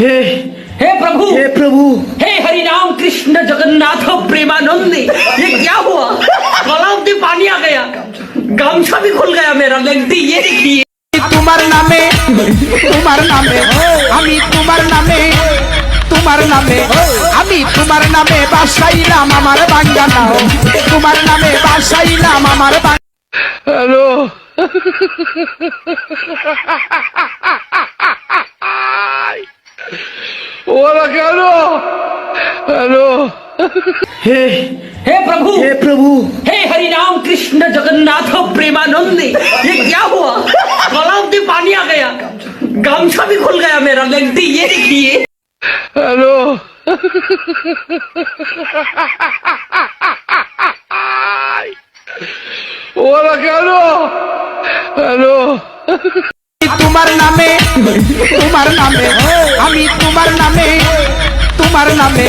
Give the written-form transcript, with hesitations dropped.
हे हे प्रभु, हे प्रभु, हे हरि राम कृष्ण जगन्नाथ प्रेमानंदी। ये क्या हुआ? गलाव में पानी आ गया, गामछा भी खुल गया मेरा। लगती ये देखिए, তোমার নামে আমি তোমার নামে আমি তোমার নামে বাসাইলাম আমার বাঙ্গানা, তোমার নামে বাসাইলাম আমার হ্যালো ওরা কেন হ্যালো हे हे प्रभु, हे प्रभु, हे हरि राम कृष्ण जगन्नाथ प्रेमानंदी। ये क्या हुआ? गलाव में पानी आ गया, गामछा भी खुल गया मेरा। लगती ये देखिए, হ্যালো ওরা কেন হ্যালো তোমার নামে আমি তোমার নামে আমি তোমার নামে